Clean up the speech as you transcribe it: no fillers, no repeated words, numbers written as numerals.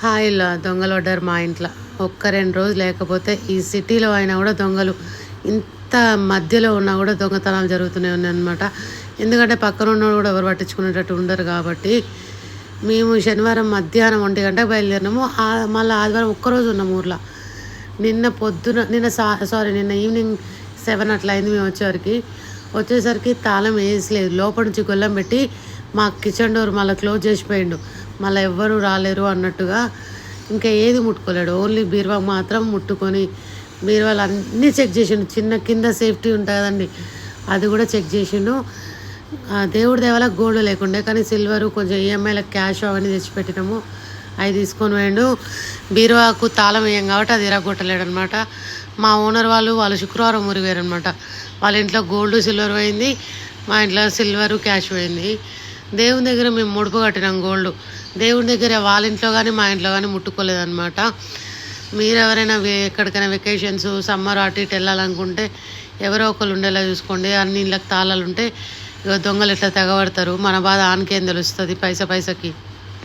హాయిలా దొంగలు పడ్డారు మా ఇంట్లో. ఒక్క 2 రోజులు లేకపోతే ఈ సిటీలో అయినా కూడా దొంగలు ఇంత మధ్యలో ఉన్నా కూడా దొంగతనాలు జరుగుతూనే ఉన్నాయన్నమాట. ఎందుకంటే పక్కన ఉన్నోళ్ళు కూడా ఎవరు పట్టించుకునేటట్టు ఉండరు కాబట్టి మేము శనివారం మధ్యాహ్నం 1 గంటకు బయలుదేరినాము. మళ్ళీ ఆదివారం ఒక్కరోజు ఉన్నాము ఊర్లో. నిన్న ఈవినింగ్ 7 అట్లా అయింది మేము వచ్చేసరికి తాళం వేసలేదు. లోపల నుంచి గొల్లం పెట్టి మా కిచెన్ డోర్ మళ్ళీ క్లోజ్ చేసిపోయిండు. మళ్ళీ ఎవ్వరూ రాలేరు అన్నట్టుగా ఇంకా ఏది ముట్టుకోలేడు. ఓన్లీ బీరువా మాత్రం ముట్టుకొని బీరువాలు అన్నీ చెక్ చేసిండు. చిన్న కింద సేఫ్టీ ఉంటుంది కదండి, అది కూడా చెక్ చేసిండు. దేవుడి దేవాల గోల్డ్ లేకుండే, కానీ సిల్వరు కొంచెం ఈఎంఐలకు క్యాష్ అవన్నీ తెచ్చిపెట్టినాము. అవి తీసుకొని పోయిండు. బీరువాకు తాళం వేయం కాబట్టి అది ఇరగొట్టలేడు అనమాట. మా ఓనర్ వాళ్ళు శుక్రవారం మురిగారనమాట. వాళ్ళ ఇంట్లో గోల్డ్ సిల్వర్ పోయింది, మా ఇంట్లో సిల్వరు క్యాష్ పోయింది. దేవుని దగ్గర మేము ముడుపు కట్టినాం గోల్డ్. దేవుని దగ్గర వాళ్ళ ఇంట్లో కానీ మా ఇంట్లో కానీ ముట్టుకోలేదన్నమాట. మీరు ఎవరైనా ఎక్కడికైనా వెకేషన్స్ సమ్మర్ అటు ఇటు వెళ్ళాలనుకుంటే ఎవరో ఒకరు ఉండేలా చూసుకోండి. అన్ని ఇళ్ళకి తాళాలు ఉంటే దొంగలు ఎట్లా తెగబడతారు. మన బాధ ఆనకేం తెలుస్తుంది పైసకి.